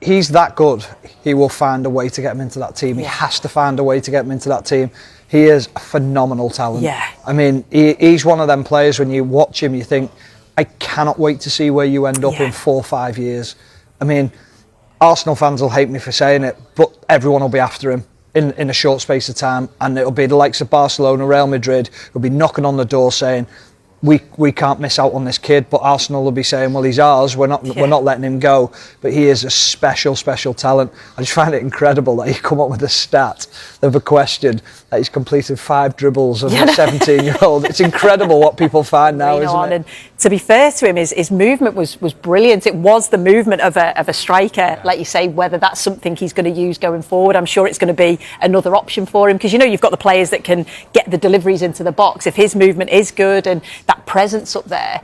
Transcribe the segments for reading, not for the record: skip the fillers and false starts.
he's that good. He will find a way to get him into that team. He has to find a way to get him into that team. He is a phenomenal talent. Yeah. I mean, he's one of them players, when you watch him, you think, I cannot wait to see where you end up in 4 or 5 years. I mean, Arsenal fans will hate me for saying it, but everyone will be after him in a short space of time, and it'll be the likes of Barcelona, Real Madrid, who'll be knocking on the door saying, we can't miss out on this kid, but Arsenal will be saying, well, he's ours, we're not letting him go. But he is a special talent. I just find it incredible that he come up with a stat of a question that he's completed 5 dribbles as a 17-year-old. It's incredible what people find now, isn't it? And to be fair to him, his movement was brilliant. It was the movement of a striker, like you say. Whether that's something he's going to use going forward, I'm sure it's going to be another option for him, because you've got the players that can get the deliveries into the box. If his movement is good and that presence up there,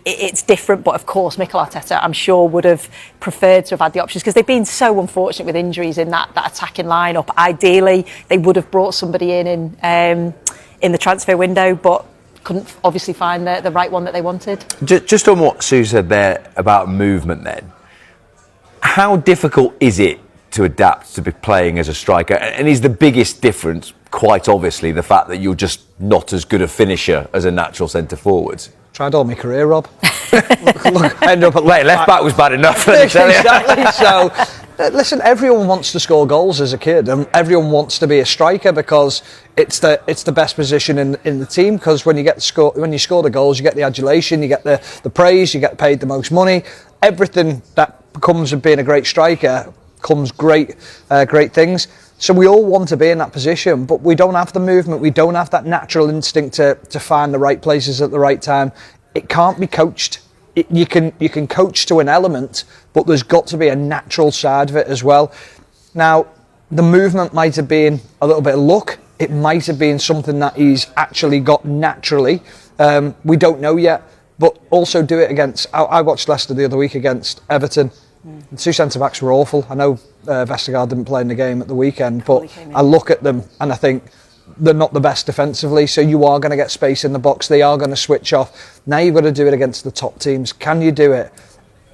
it's different. But of course, Mikel Arteta, I'm sure, would have preferred to have had the options, because they've been so unfortunate with injuries in that attacking lineup. Ideally, they would have brought somebody in the transfer window, but couldn't obviously find the right one that they wanted. Just on what Sue said there about movement then, how difficult is it to adapt to be playing as a striker? And is the biggest difference, quite obviously, the fact that you're just not as good a finisher as a natural centre forward? Tried all my career, Rob. Look, I ended up at left back was bad enough. Exactly. So, listen, everyone wants to score goals as a kid, and everyone wants to be a striker, because it's the best position in the team. Because when you score the goals, you get the adulation, you get the praise, you get paid the most money. Everything that comes of being a great striker comes great things. So we all want to be in that position, but we don't have the movement. We don't have that natural instinct to find the right places at the right time. It can't be coached. You can coach to an element, but there's got to be a natural side of it as well. Now, the movement might have been a little bit of luck. It might have been something that he's actually got naturally. We don't know yet, but also do it against... I watched Leicester the other week against Everton. The 2 centre-backs were awful. I know Vestergaard didn't play in the game at the weekend, but I look at them and I think they're not the best defensively, so you are going to get space in the box. They are going to switch off. Now you've got to do it against the top teams. Can you do it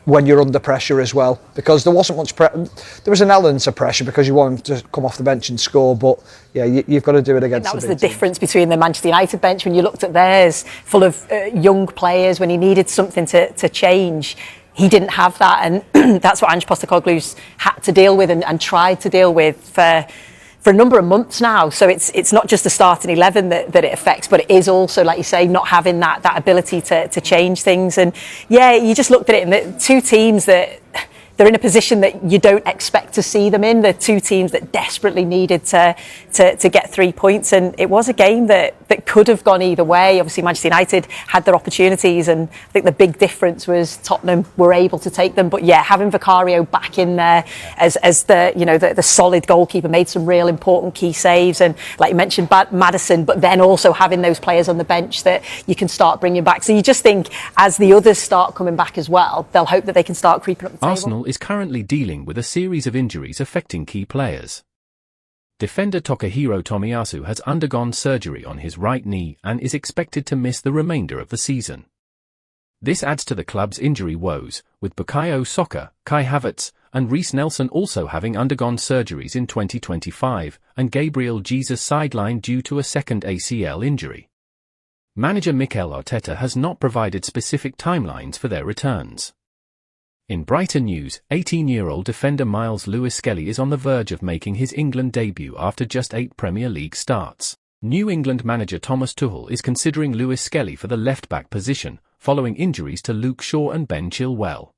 when you're under pressure as well? Because there wasn't much there was an element of pressure because you want him to come off the bench and score, but yeah, you've got to do it against that was the the difference between the Manchester United bench when you looked at theirs, full of young players. When he needed something to change, he didn't have that, and that's what Ange Postecoglou's had to deal with and tried to deal with for a number of months now. So it's not just the starting 11 that it affects, but it is also, like you say, not having that ability to change things. And yeah, you just looked at it, and the 2 teams that they're in a position that you don't expect to see them in. They're 2 teams that desperately needed to get 3 points, and it was a game that could have gone either way. Obviously, Manchester United had their opportunities, and I think the big difference was Tottenham were able to take them. But yeah, having Vicario back in there as the solid goalkeeper, made some real important key saves, and like you mentioned, Maddison, but then also having those players on the bench that you can start bringing back. So you just think as the others start coming back as well, they'll hope that they can start creeping up the table. Arsenal is currently dealing with a series of injuries affecting key players. Defender Takahiro Tomiyasu has undergone surgery on his right knee and is expected to miss the remainder of the season. This adds to the club's injury woes, with Bukayo Saka, Kai Havertz, and Reece Nelson also having undergone surgeries in 2025, and Gabriel Jesus sidelined due to a second ACL injury. Manager Mikel Arteta has not provided specific timelines for their returns. In brighter news, 18-year-old defender Miles Lewis-Skelly is on the verge of making his England debut after just 8 Premier League starts. New England manager Thomas Tuchel is considering Lewis-Skelly for the left-back position, following injuries to Luke Shaw and Ben Chilwell.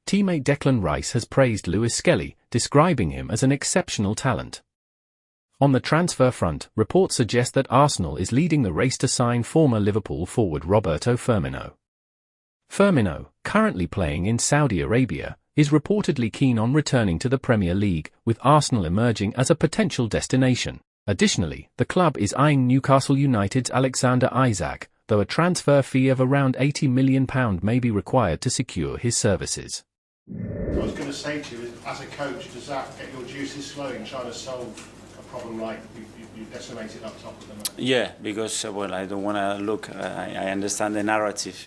Teammate Declan Rice has praised Lewis-Skelly, describing him as an exceptional talent. On the transfer front, reports suggest that Arsenal is leading the race to sign former Liverpool forward Roberto Firmino. Firmino, currently playing in Saudi Arabia, is reportedly keen on returning to the Premier League, with Arsenal emerging as a potential destination. Additionally, the club is eyeing Newcastle United's Alexander Isak, though a transfer fee of around £80 million may be required to secure his services. I was going to say to you, as a coach, does that get your juices flowing, trying to solve a problem like you decimated up top of them? Yeah, because, I don't want to look, I understand the narrative